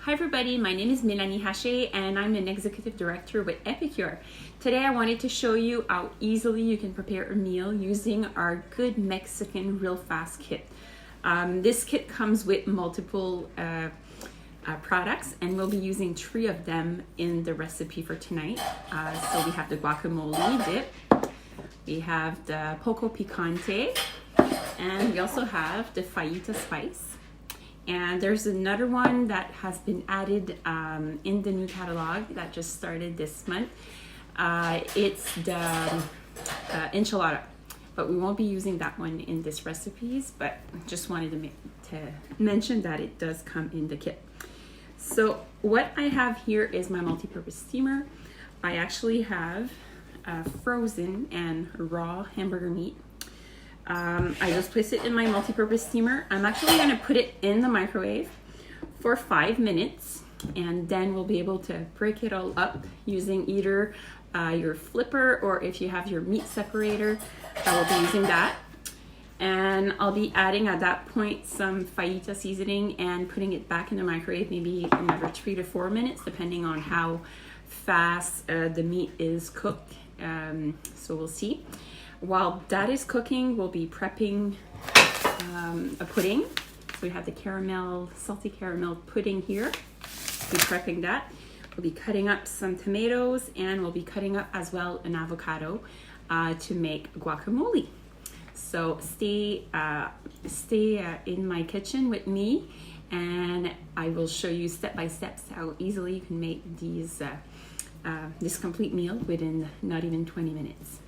Hi everybody, my name is Mélanie Haché and I'm an executive director with Epicure. Today I wanted to show you how easily you can prepare a meal using our Good Mexican Real Fast kit. This kit comes with multiple products and we'll be using 3 of them in the recipe for tonight. So we have the guacamole dip, we have the poco picante, and we also have the fajita spice. And there's another one that has been added in the new catalog that just started this month. It's the enchilada, but we won't be using that one in this recipes, but just wanted to mention that it does come in the kit. So what I have here is my multi-purpose steamer. I actually have frozen and raw hamburger meat. I just placed it in my multi-purpose steamer. I'm actually going to put it in the microwave for 5 minutes, and then we'll be able to break it all up using either your flipper, or if you have your meat separator, I will be using that. And I'll be adding at that point some fajita seasoning and putting it back in the microwave, maybe another 3 to 4 minutes, depending on how fast the meat is cooked. So we'll see. While that is cooking, we'll be prepping a pudding. So we have the salty caramel pudding here. We'll be prepping that. We'll be cutting up some tomatoes, and we'll be cutting up as well an avocado to make guacamole. So stay in my kitchen with me, and I will show you step by step how easily you can make this complete meal within not even 20 minutes.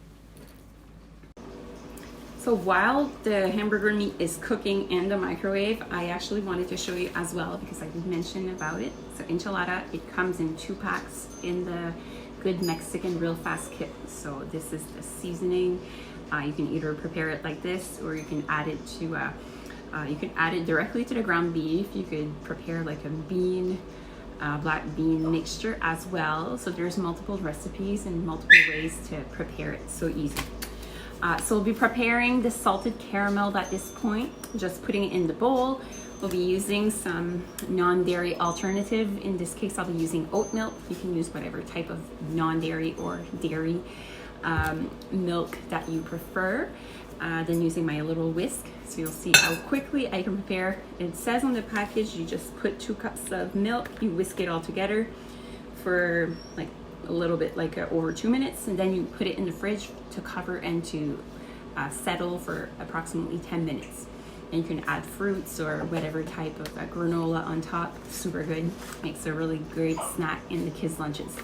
So while the hamburger meat is cooking in the microwave, I actually wanted to show you as well, because I did mention about it. So enchilada, it comes in 2 packs in the Good Mexican Real Fast kit. So this is the seasoning. You can either prepare it like this, or you can add it to you can add it directly to the ground beef. You could prepare like a black bean mixture as well. So there's multiple recipes and multiple ways to prepare it. So easy. So we'll be preparing the salted caramel at this point, just putting it in the bowl. We'll be using some non-dairy alternative. In this case, I'll be using oat milk. You can use whatever type of non-dairy or dairy milk that you prefer. Then using my little whisk. So you'll see how quickly I can prepare. It says on the package, you just put 2 cups of milk, you whisk it all together for like a little bit, like over 2 minutes, and then you put it in the fridge to cover and to settle for approximately 10 minutes. And you can add fruits or whatever type of granola on top. Super good. Makes a really great snack in the kids' lunches.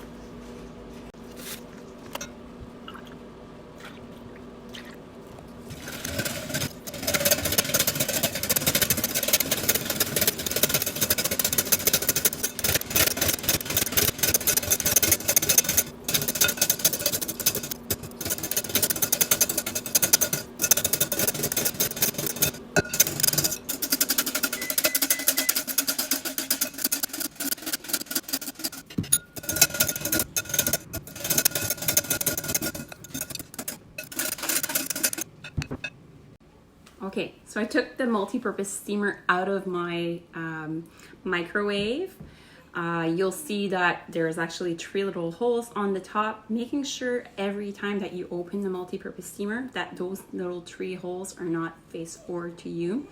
Okay, so I took the multi-purpose steamer out of my microwave. You'll see that there's actually 3 little holes on the top, making sure every time that you open the multi-purpose steamer that those little 3 holes are not face forward to you.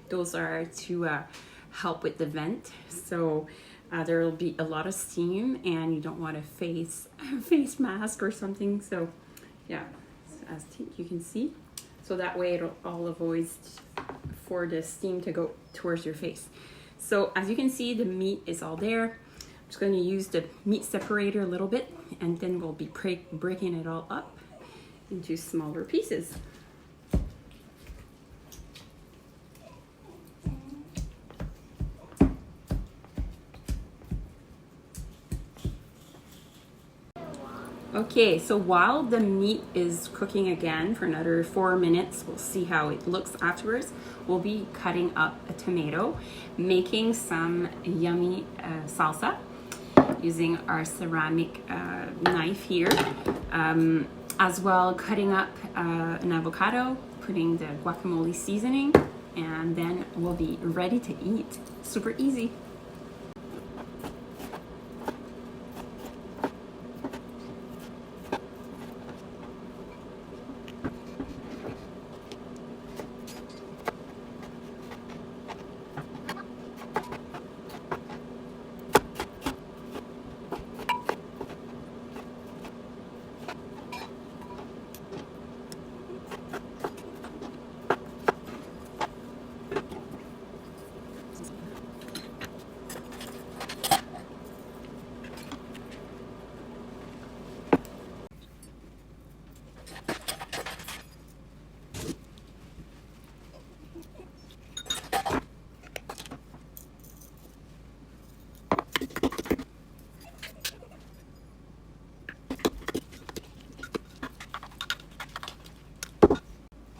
Those are to help with the vent. So there will be a lot of steam, and you don't want a face mask or something. So yeah, as you can see. So that way it'll all avoids for the steam to go towards your face. So as you can see, the meat is all there. I'm just going to use the meat separator a little bit, and then we'll be breaking it all up into smaller pieces. Okay, so while the meat is cooking again for another 4 minutes, we'll see how it looks afterwards. We'll be cutting up a tomato, making some yummy salsa using our ceramic knife here. As well, cutting up an avocado, putting the guacamole seasoning, and then we'll be ready to eat. Super easy.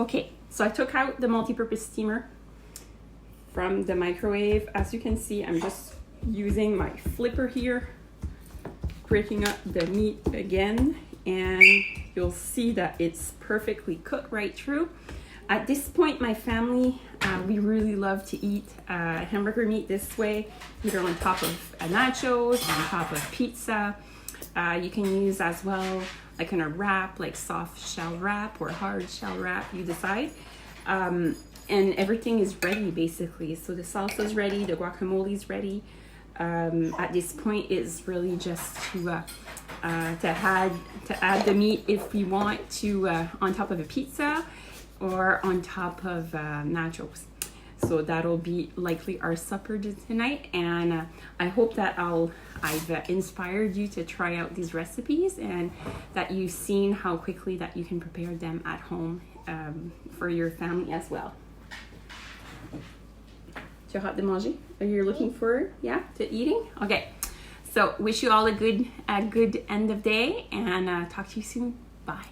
Okay, so I took out the multi-purpose steamer from the microwave. As you can see, I'm just using my flipper here, breaking up the meat again, and you'll see that it's perfectly cooked right through. At this point, my family, we really love to eat hamburger meat this way, either on top of nachos, on top of pizza. You can use as well like in a wrap, like soft shell wrap or hard shell wrap, you decide. And everything is ready basically. So the salsa is ready, the guacamole is ready. At this point, it's really just to add the meat if we want to on top of a pizza or on top of nachos. So that'll be likely our supper tonight, and I hope that I've inspired you to try out these recipes and that you've seen how quickly that you can prepare them at home for your family as well. Tu as hâte de manger? Are you looking forward, to eating? Okay, so wish you all a good end of day, and talk to you soon. Bye.